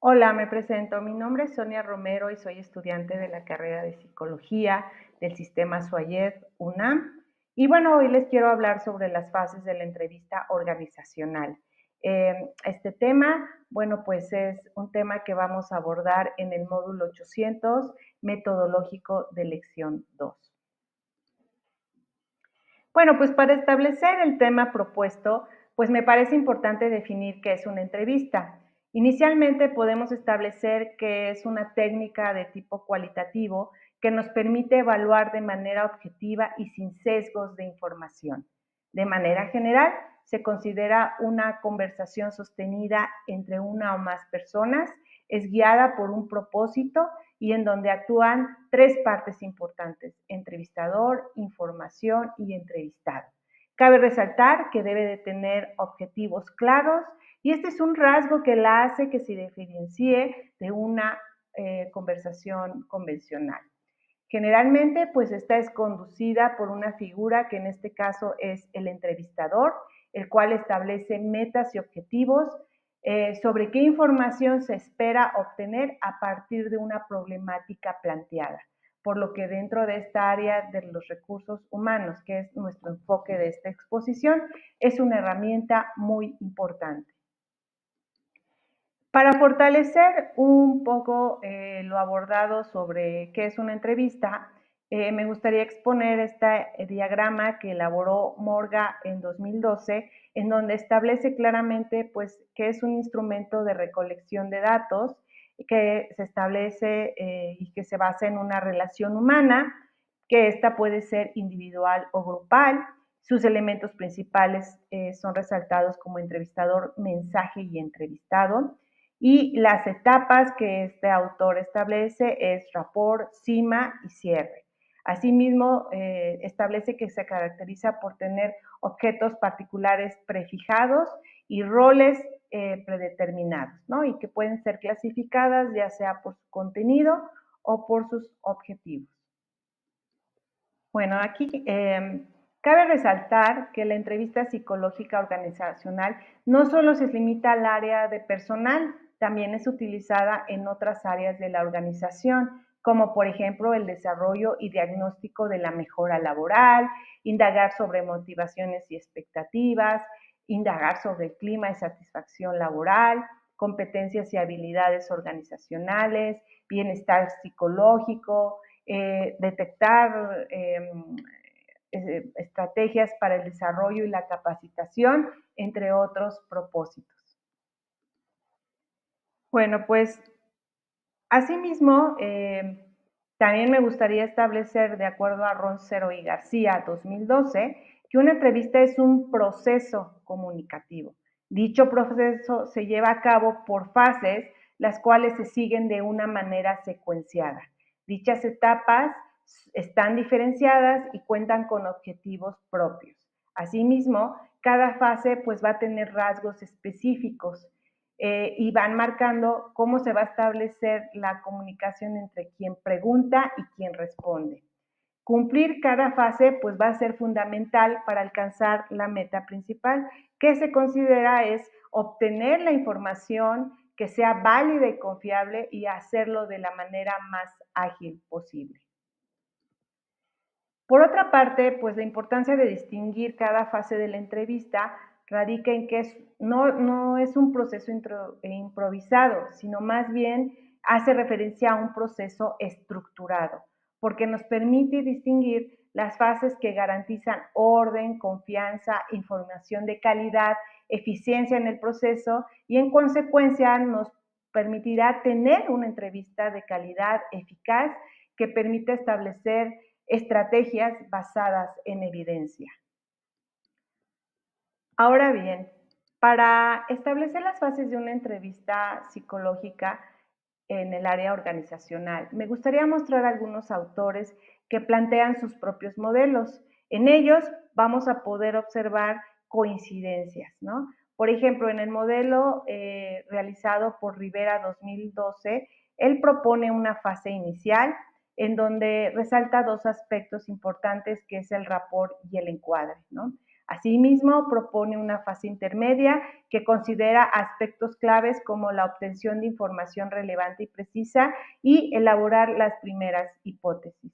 Hola, me presento. Mi nombre es Sonia Romero y soy estudiante de la carrera de Psicología del Sistema Suayed UNAM. Y bueno, hoy les quiero hablar sobre las fases de la entrevista organizacional. Este tema, bueno, pues es un tema que vamos a abordar en el módulo 800, metodológico de lección 2. Bueno, pues para establecer el tema propuesto, pues me parece importante definir qué es una entrevista. Inicialmente podemos establecer que es una técnica de tipo cualitativo que nos permite evaluar de manera objetiva y sin sesgos de información. De manera general, se considera una conversación sostenida entre una o más personas, es guiada por un propósito y en donde actúan tres partes importantes: entrevistador, información y entrevistado. Cabe resaltar que debe de tener objetivos claros y este es un rasgo que la hace que se diferencie de una conversación convencional. Generalmente, pues esta es conducida por una figura que en este caso es el entrevistador, el cual establece metas y objetivos sobre qué información se espera obtener a partir de una problemática planteada. Por lo que dentro de esta área de los recursos humanos, que es nuestro enfoque de esta exposición, es una herramienta muy importante. Para fortalecer un poco lo abordado sobre qué es una entrevista, me gustaría exponer este diagrama que elaboró Morga en 2012, en donde establece claramente pues, que es un instrumento de recolección de datos que se establece y que se basa en una relación humana, que esta puede ser individual o grupal. Sus elementos principales son resaltados como entrevistador, mensaje y entrevistado. Y las etapas que este autor establece es rapport, cima y cierre. Asimismo, establece que se caracteriza por tener objetos particulares prefijados y roles predeterminados, ¿no? Y que pueden ser clasificadas ya sea por su contenido o por sus objetivos. Bueno, aquí cabe resaltar que la entrevista psicológica organizacional no solo se limita al área de personal, también es utilizada en otras áreas de la organización, como por ejemplo el desarrollo y diagnóstico de la mejora laboral, indagar sobre motivaciones y expectativas, indagar sobre el clima de satisfacción laboral, competencias y habilidades organizacionales, bienestar psicológico, detectar estrategias para el desarrollo y la capacitación, entre otros propósitos. Bueno, pues asimismo, también me gustaría establecer, de acuerdo a Roncero y García 2012, que una entrevista es un proceso comunicativo. Dicho proceso se lleva a cabo por fases, las cuales se siguen de una manera secuenciada. Dichas etapas están diferenciadas y cuentan con objetivos propios. Asimismo, cada fase pues va a tener rasgos específicos y van marcando cómo se va a establecer la comunicación entre quien pregunta y quien responde. Cumplir cada fase pues va a ser fundamental para alcanzar la meta principal, que se considera es obtener la información que sea válida y confiable y hacerlo de la manera más ágil posible. Por otra parte, pues la importancia de distinguir cada fase de la entrevista radica en que no es un proceso improvisado, sino más bien hace referencia a un proceso estructurado, porque nos permite distinguir las fases que garantizan orden, confianza, información de calidad, eficiencia en el proceso y en consecuencia nos permitirá tener una entrevista de calidad eficaz que permita establecer estrategias basadas en evidencia. Ahora bien, para establecer las fases de una entrevista psicológica en el área organizacional, me gustaría mostrar algunos autores que plantean sus propios modelos. En ellos vamos a poder observar coincidencias, ¿no? Por ejemplo, en el modelo realizado por Rivera 2012, él propone una fase inicial en donde resalta dos aspectos importantes que es el rapport y el encuadre, ¿no? Asimismo, propone una fase intermedia que considera aspectos claves como la obtención de información relevante y precisa y elaborar las primeras hipótesis.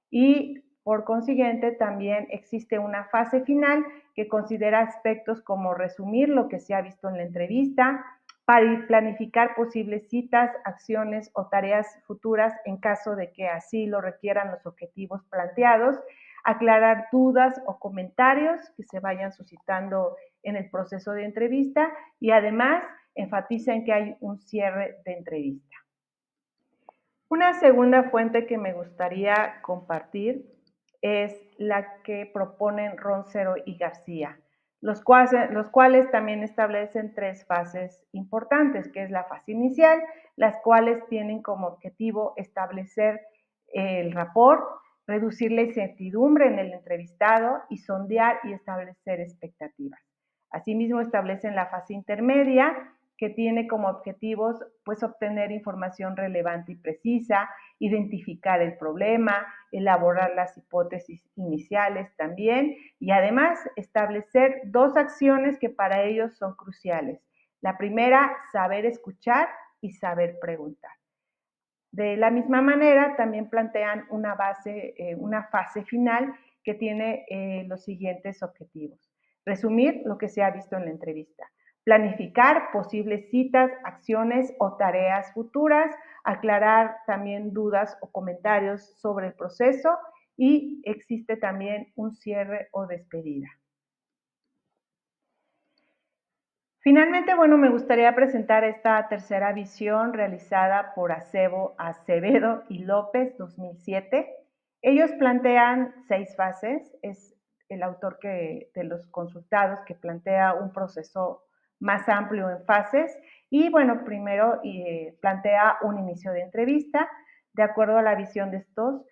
Y por consiguiente, también existe una fase final que considera aspectos como resumir lo que se ha visto en la entrevista, para planificar posibles citas, acciones o tareas futuras en caso de que así lo requieran los objetivos planteados, aclarar dudas o comentarios que se vayan suscitando en el proceso de entrevista y además enfatiza en que hay un cierre de entrevista. Una segunda fuente que me gustaría compartir es la que proponen Roncero y García, los cuales también establecen tres fases importantes, que es la fase inicial, las cuales tienen como objetivo establecer el rapport, reducir la incertidumbre en el entrevistado y sondear y establecer expectativas. Asimismo, establecen la fase intermedia, que tiene como objetivos pues obtener información relevante y precisa, identificar el problema, elaborar las hipótesis iniciales también y además establecer dos acciones que para ellos son cruciales. La primera, saber escuchar y saber preguntar. De la misma manera, también plantean una fase final que tiene los siguientes objetivos. Resumir lo que se ha visto en la entrevista. Planificar posibles citas, acciones o tareas futuras. Aclarar también dudas o comentarios sobre el proceso. Y existe también un cierre o despedida. Finalmente, bueno, me gustaría presentar esta tercera visión realizada por Acevedo y López, 2007. Ellos plantean 6 fases, es el autor de los consultados que plantea un proceso más amplio en fases y bueno, primero plantea un inicio de entrevista. De acuerdo a la visión de estos,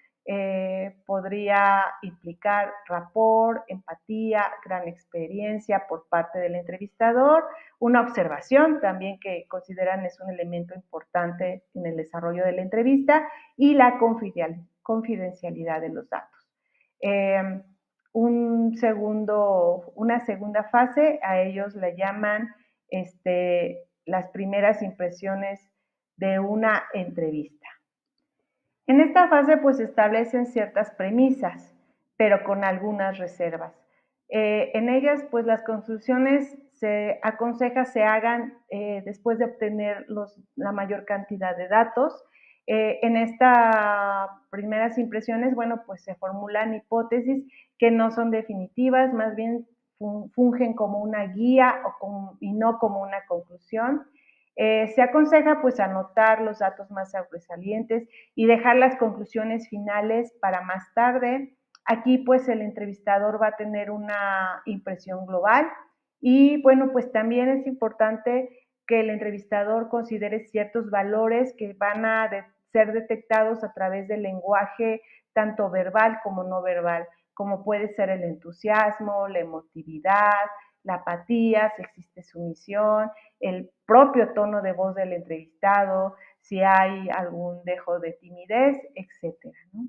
podría implicar rapport, empatía, gran experiencia por parte del entrevistador, una observación también que consideran es un elemento importante en el desarrollo de la entrevista y la confidencialidad de los datos. Una segunda fase, a ellos le llaman las primeras impresiones de una entrevista. En esta fase pues se establecen ciertas premisas, pero con algunas reservas. En ellas pues las conclusiones se aconseja se hagan después de obtener la mayor cantidad de datos. En estas primeras impresiones, bueno, pues se formulan hipótesis que no son definitivas, más bien fungen como una guía y no como una conclusión. Se aconseja pues anotar los datos más sobresalientes y dejar las conclusiones finales para más tarde. Aquí pues el entrevistador va a tener una impresión global y bueno, pues también es importante que el entrevistador considere ciertos valores que van a ser detectados a través del lenguaje tanto verbal como no verbal, como puede ser el entusiasmo, la emotividad, la apatía, si existe sumisión, el propio tono de voz del entrevistado, si hay algún dejo de timidez, etcétera, ¿no?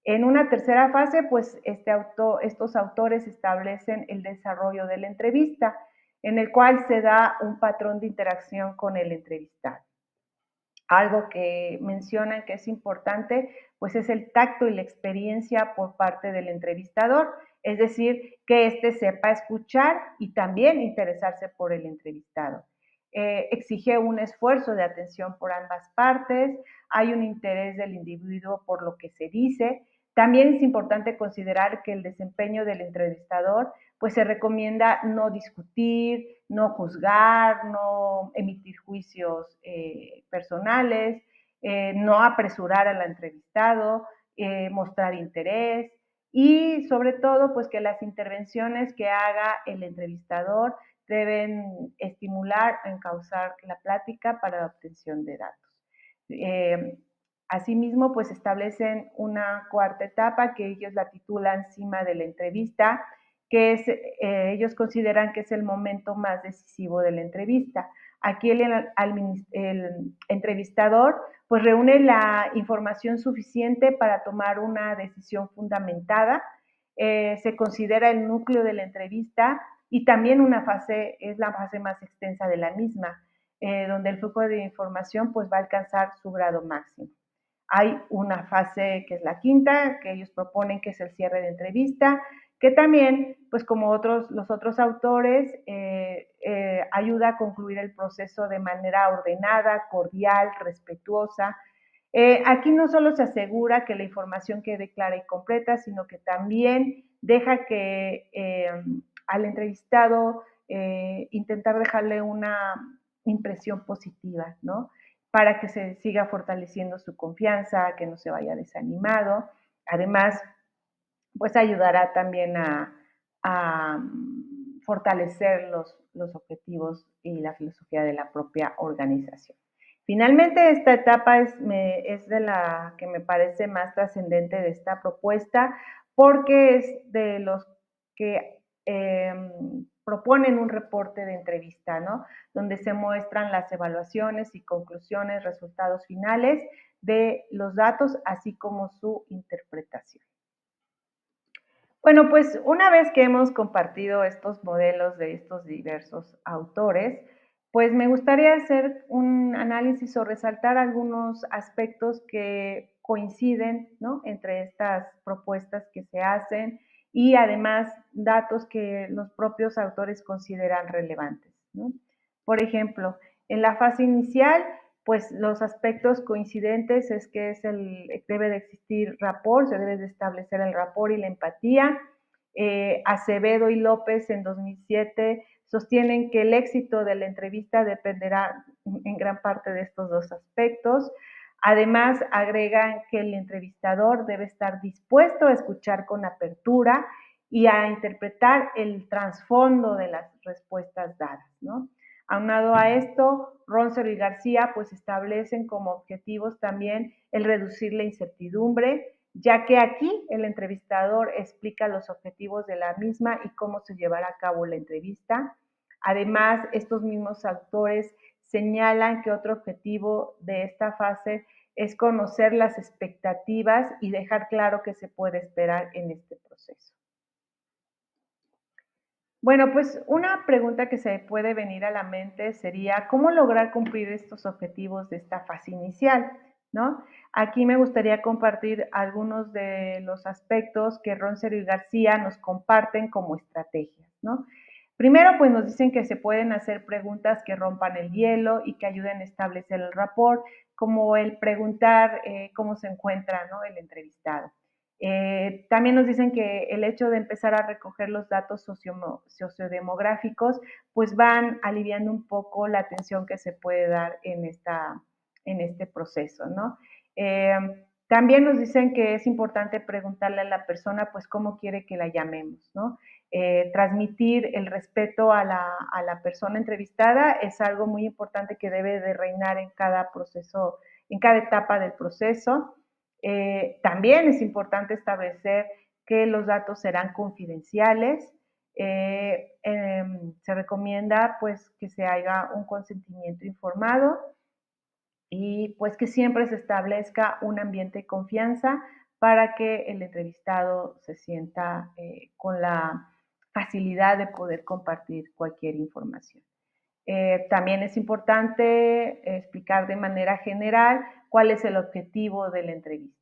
En una tercera fase, pues estos autores establecen el desarrollo de la entrevista, en el cual se da un patrón de interacción con el entrevistado. Algo que mencionan que es importante, pues es el tacto y la experiencia por parte del entrevistador, es decir, que éste sepa escuchar y también interesarse por el entrevistado. Exige un esfuerzo de atención por ambas partes, hay un interés del individuo por lo que se dice. También es importante considerar que el desempeño del entrevistador pues se recomienda no discutir, no juzgar, no emitir juicios personales, no apresurar al entrevistado, mostrar interés y sobre todo pues que las intervenciones que haga el entrevistador deben estimular, encauzar la plática para la obtención de datos. Asimismo, pues establecen una cuarta etapa que ellos la titulan cima de la entrevista, que es, ellos consideran que es el momento más decisivo de la entrevista. Aquí el entrevistador pues reúne la información suficiente para tomar una decisión fundamentada se considera el núcleo de la entrevista y también es la fase más extensa de la misma, donde el flujo de información pues va a alcanzar su grado máximo. Hay una fase que es la quinta, que ellos proponen que es el cierre de entrevista, que también, pues como los otros autores, ayuda a concluir el proceso de manera ordenada, cordial, respetuosa. Aquí no solo se asegura que la información quede clara y completa, sino que también deja que al entrevistado intentar dejarle una impresión positiva, ¿no? Para que se siga fortaleciendo su confianza, que no se vaya desanimado. Además, pues ayudará también a fortalecer los objetivos y la filosofía de la propia organización. Finalmente, esta etapa es de la que me parece más trascendente de esta propuesta porque es de los que proponen un reporte de entrevista, ¿no? Donde se muestran las evaluaciones y conclusiones, resultados finales de los datos, así como su interpretación. Bueno, pues una vez que hemos compartido estos modelos de estos diversos autores, pues me gustaría hacer un análisis o resaltar algunos aspectos que coinciden, ¿no? Entre estas propuestas que se hacen y además datos que los propios autores consideran relevantes, ¿no? Por ejemplo, en la fase inicial, pues los aspectos coincidentes es que debe de existir rapport, se debe de establecer el rapport y la empatía. Acevedo y López en 2007 sostienen que el éxito de la entrevista dependerá en gran parte de estos dos aspectos. Además, agregan que el entrevistador debe estar dispuesto a escuchar con apertura y a interpretar el trasfondo de las respuestas dadas, ¿no? Aunado a esto, Ronsero y García pues establecen como objetivos también el reducir la incertidumbre, ya que aquí el entrevistador explica los objetivos de la misma y cómo se llevará a cabo la entrevista. Además, estos mismos autores señalan que otro objetivo de esta fase es conocer las expectativas y dejar claro qué se puede esperar en este proceso. Bueno, pues una pregunta que se puede venir a la mente sería, ¿cómo lograr cumplir estos objetivos de esta fase inicial? ¿No? Aquí me gustaría compartir algunos de los aspectos que Roncero y García nos comparten como estrategias, ¿no? Primero, pues nos dicen que se pueden hacer preguntas que rompan el hielo y que ayuden a establecer el rapport, como el preguntar cómo se encuentra, ¿no? El entrevistado. También nos dicen que el hecho de empezar a recoger los datos sociodemográficos, pues van aliviando un poco la tensión que se puede dar en este proceso, ¿no? También nos dicen que es importante preguntarle a la persona, pues, cómo quiere que la llamemos, ¿no? Transmitir el respeto a la persona entrevistada es algo muy importante que debe de reinar en cada proceso, en cada etapa del proceso. También es importante establecer que los datos serán confidenciales. Se recomienda pues que se haga un consentimiento informado y pues que siempre se establezca un ambiente de confianza para que el entrevistado se sienta con la facilidad de poder compartir cualquier información. También es importante explicar de manera general cuál es el objetivo de la entrevista.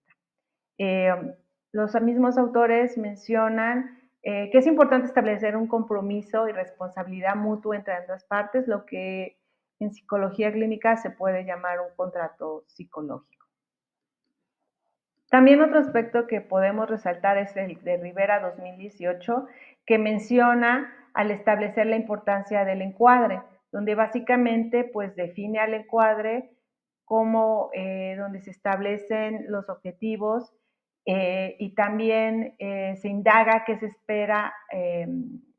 Los mismos autores mencionan que es importante establecer un compromiso y responsabilidad mutua entre ambas partes, lo que en psicología clínica se puede llamar un contrato psicológico. También otro aspecto que podemos resaltar es el de Rivera 2018, que menciona al establecer la importancia del encuadre, donde básicamente pues define al encuadre como donde se establecen los objetivos y también se indaga qué se espera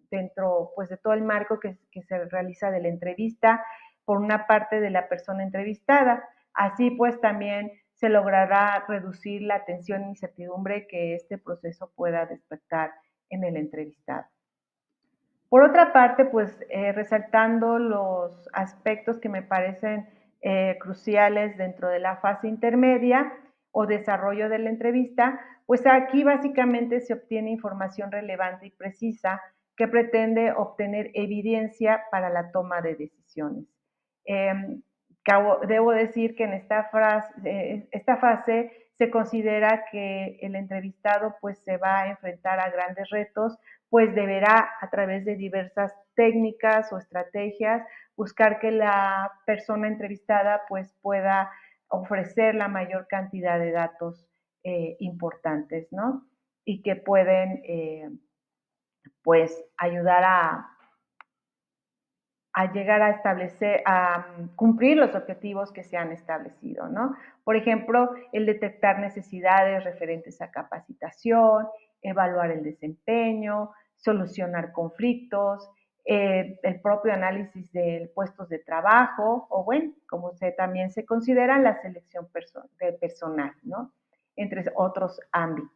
dentro pues, de todo el marco que se realiza de la entrevista por una parte de la persona entrevistada. Así pues también se logrará reducir la tensión e incertidumbre que este proceso pueda despertar en el entrevistado. Por otra parte, pues resaltando los aspectos que me parecen cruciales dentro de la fase intermedia, o desarrollo de la entrevista, pues aquí básicamente se obtiene información relevante y precisa que pretende obtener evidencia para la toma de decisiones. Debo decir que en esta fase se considera que el entrevistado pues se va a enfrentar a grandes retos, pues deberá a través de diversas técnicas o estrategias buscar que la persona entrevistada pues pueda ofrecer la mayor cantidad de datos importantes, ¿no? Y que pueden pues ayudar a llegar a establecer, a cumplir los objetivos que se han establecido, ¿no? Por ejemplo, el detectar necesidades referentes a capacitación, evaluar el desempeño, solucionar conflictos, el propio análisis de puestos de trabajo, o bueno, como también se considera la selección de personal, ¿no? Entre otros ámbitos.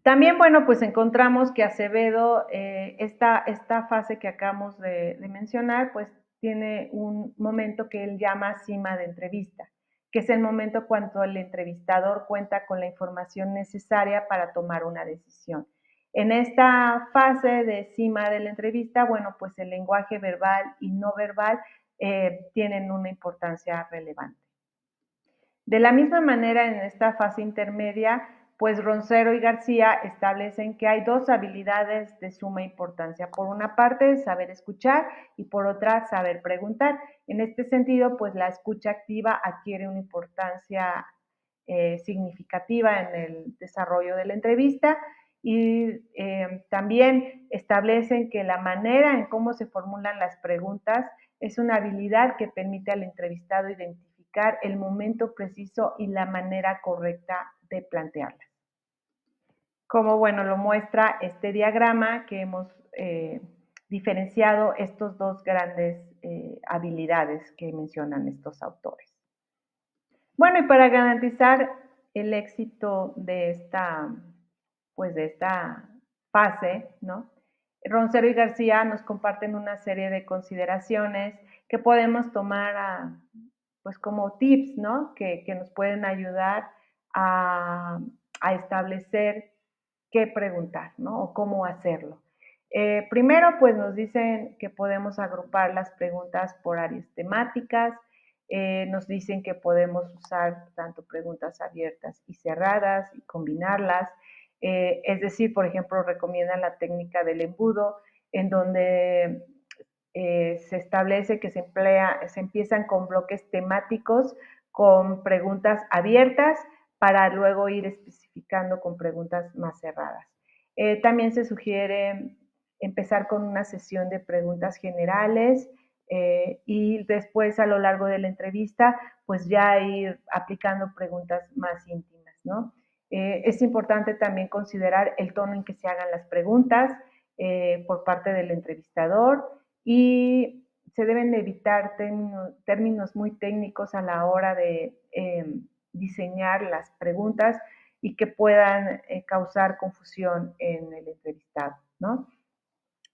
También, bueno, pues encontramos que Acevedo, esta fase que acabamos de mencionar, pues tiene un momento que él llama cima de entrevista, que es el momento cuando el entrevistador cuenta con la información necesaria para tomar una decisión. En esta fase de cima de la entrevista, bueno, pues el lenguaje verbal y no verbal tienen una importancia relevante. De la misma manera, en esta fase intermedia, pues Roncero y García establecen que hay dos habilidades de suma importancia. Por una parte, saber escuchar y por otra, saber preguntar. En este sentido, pues la escucha activa adquiere una importancia significativa en el desarrollo de la entrevista y también establecen que la manera en cómo se formulan las preguntas es una habilidad que permite al entrevistado identificar el momento preciso y la manera correcta de plantearlas. Como bueno, lo muestra este diagrama que hemos diferenciado estos dos grandes habilidades que mencionan estos autores. Bueno, y para garantizar el éxito de esta fase, ¿no? Roncero y García nos comparten una serie de consideraciones que podemos tomar pues como tips, ¿no? Que nos pueden ayudar a establecer qué preguntar, ¿no? O cómo hacerlo. Primero, pues nos dicen que podemos agrupar las preguntas por áreas temáticas, nos dicen que podemos usar tanto preguntas abiertas y cerradas y combinarlas. Es decir, por ejemplo, recomiendan la técnica del embudo, en donde se establece que se empiezan con bloques temáticos, con preguntas abiertas, para luego ir especificando con preguntas más cerradas. También se sugiere empezar con una sesión de preguntas generales y después a lo largo de la entrevista, pues ya ir aplicando preguntas más íntimas, ¿no? Es importante también considerar el tono en que se hagan las preguntas por parte del entrevistador y se deben evitar términos muy técnicos a la hora de diseñar las preguntas y que puedan causar confusión en el entrevistado, ¿no?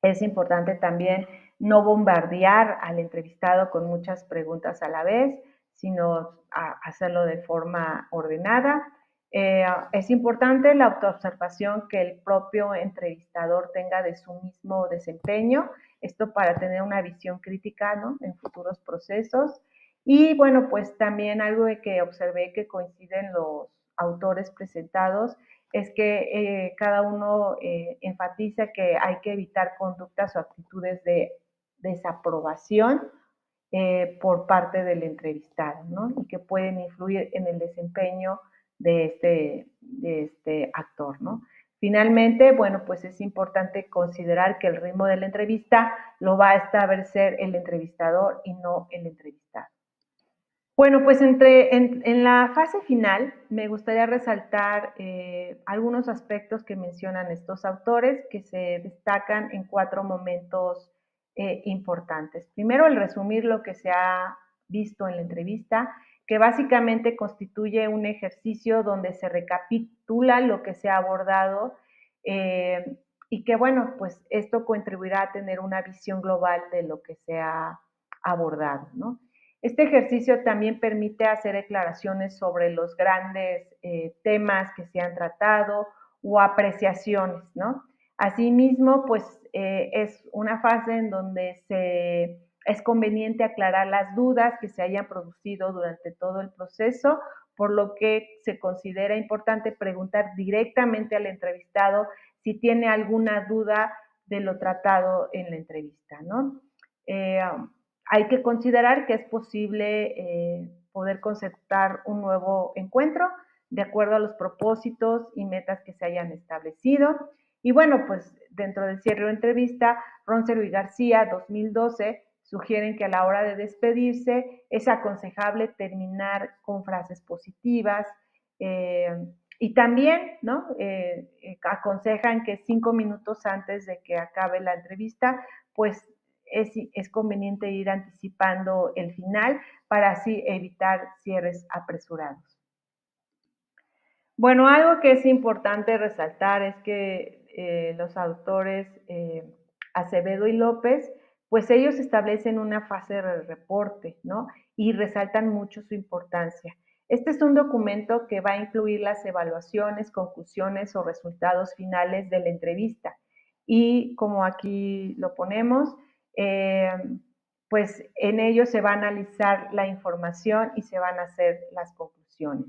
Es importante también no bombardear al entrevistado con muchas preguntas a la vez, sino hacerlo de forma ordenada. Es importante la autoobservación que el propio entrevistador tenga de su mismo desempeño, esto para tener una visión crítica, ¿no? En futuros procesos. Y bueno, pues también algo de que observé que coinciden los autores presentados es que cada uno enfatiza que hay que evitar conductas o actitudes de desaprobación por parte del entrevistado, ¿no? Y que pueden influir en el desempeño de este actor, ¿no? Finalmente, bueno, pues es importante considerar que el ritmo de la entrevista lo va a establecer el entrevistador y no el entrevistado. Bueno, pues en la fase final me gustaría resaltar algunos aspectos que mencionan estos autores que se destacan en 4 momentos importantes. Primero, el resumir lo que se ha visto en la entrevista, que básicamente constituye un ejercicio donde se recapitula lo que se ha abordado y que, bueno, pues esto contribuirá a tener una visión global de lo que se ha abordado, ¿no? Este ejercicio también permite hacer declaraciones sobre los grandes temas que se han tratado o apreciaciones, ¿no? Asimismo, pues es una fase en donde es conveniente aclarar las dudas que se hayan producido durante todo el proceso, por lo que se considera importante preguntar directamente al entrevistado si tiene alguna duda de lo tratado en la entrevista, ¿no? Eh, Hay que considerar que es posible poder concertar un nuevo encuentro de acuerdo a los propósitos y metas que se hayan establecido. Y bueno, pues dentro del cierre de entrevista, Roncero y García, 2012, sugieren que a la hora de despedirse es aconsejable terminar con frases positivas y también, ¿no? Aconsejan que 5 minutos antes de que acabe la entrevista, pues es conveniente ir anticipando el final para así evitar cierres apresurados. Bueno, algo que es importante resaltar es que los autores Acevedo y López, pues ellos establecen una fase de reporte, ¿no? Y resaltan mucho su importancia. Este es un documento que va a incluir las evaluaciones, conclusiones o resultados finales de la entrevista. Y como aquí lo ponemos, eh, pues en ello se va a analizar la información y se van a hacer las conclusiones.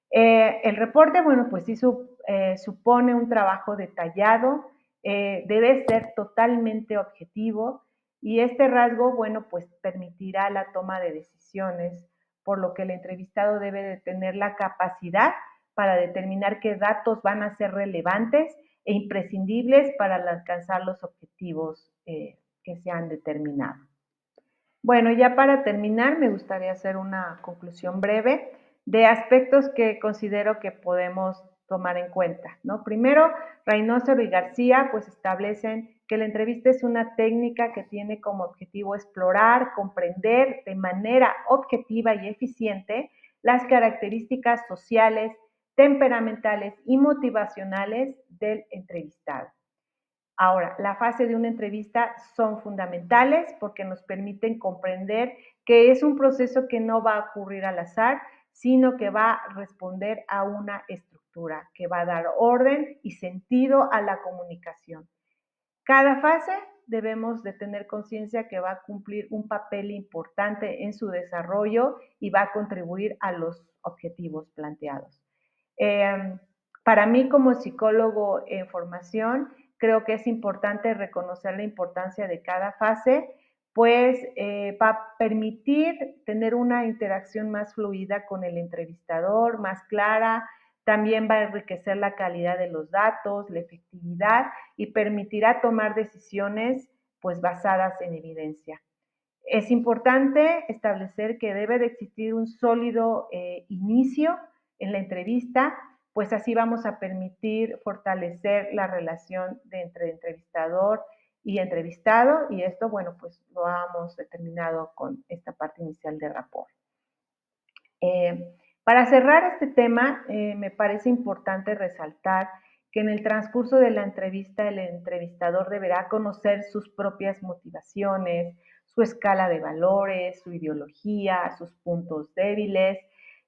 El reporte, bueno, pues sí supone un trabajo detallado, debe ser totalmente objetivo y este rasgo, bueno, pues permitirá la toma de decisiones, por lo que el entrevistado debe de tener la capacidad para determinar qué datos van a ser relevantes e imprescindibles para alcanzar los objetivos que se han determinado. Bueno, ya para terminar, me gustaría hacer una conclusión breve de aspectos que considero que podemos tomar en cuenta, ¿no? Primero, Reynoso y García pues establecen que la entrevista es una técnica que tiene como objetivo explorar, comprender de manera objetiva y eficiente las características sociales, temperamentales y motivacionales del entrevistado. Ahora, la fase de una entrevista son fundamentales porque nos permiten comprender que es un proceso que no va a ocurrir al azar, sino que va a responder a una estructura, que va a dar orden y sentido a la comunicación. Cada fase debemos de tener conciencia que va a cumplir un papel importante en su desarrollo y va a contribuir a los objetivos planteados. Eh, para mí como psicólogo en formación, creo que es importante reconocer la importancia de cada fase, pues va a permitir tener una interacción más fluida con el entrevistador, más clara, también va a enriquecer la calidad de los datos, la efectividad y permitirá tomar decisiones pues basadas en evidencia. Es importante establecer que debe de existir un sólido inicio en la entrevista, pues así vamos a permitir fortalecer la relación entre entrevistador y entrevistado y esto, bueno, pues lo hemos determinado con esta parte inicial de rapport. Para cerrar este tema, me parece importante resaltar que en el transcurso de la entrevista el entrevistador deberá conocer sus propias motivaciones, su escala de valores, su ideología, sus puntos débiles,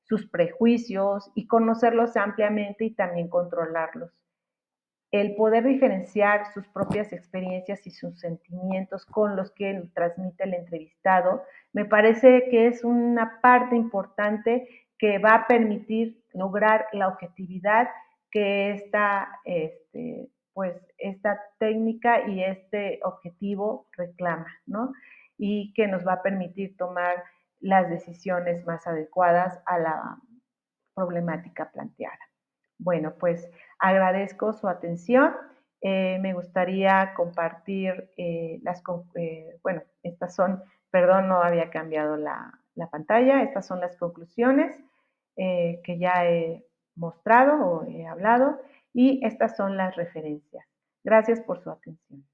sus prejuicios y conocerlos ampliamente y también controlarlos. El poder diferenciar sus propias experiencias y sus sentimientos con los que transmite el entrevistado, me parece que es una parte importante que va a permitir lograr la objetividad que esta técnica y este objetivo reclama, ¿no? Y que nos va a permitir tomar las decisiones más adecuadas a la problemática planteada. Bueno, pues agradezco su atención. Me gustaría compartir bueno, estas son, perdón, no había cambiado la pantalla, estas son las conclusiones que ya he mostrado o he hablado y estas son las referencias. Gracias por su atención.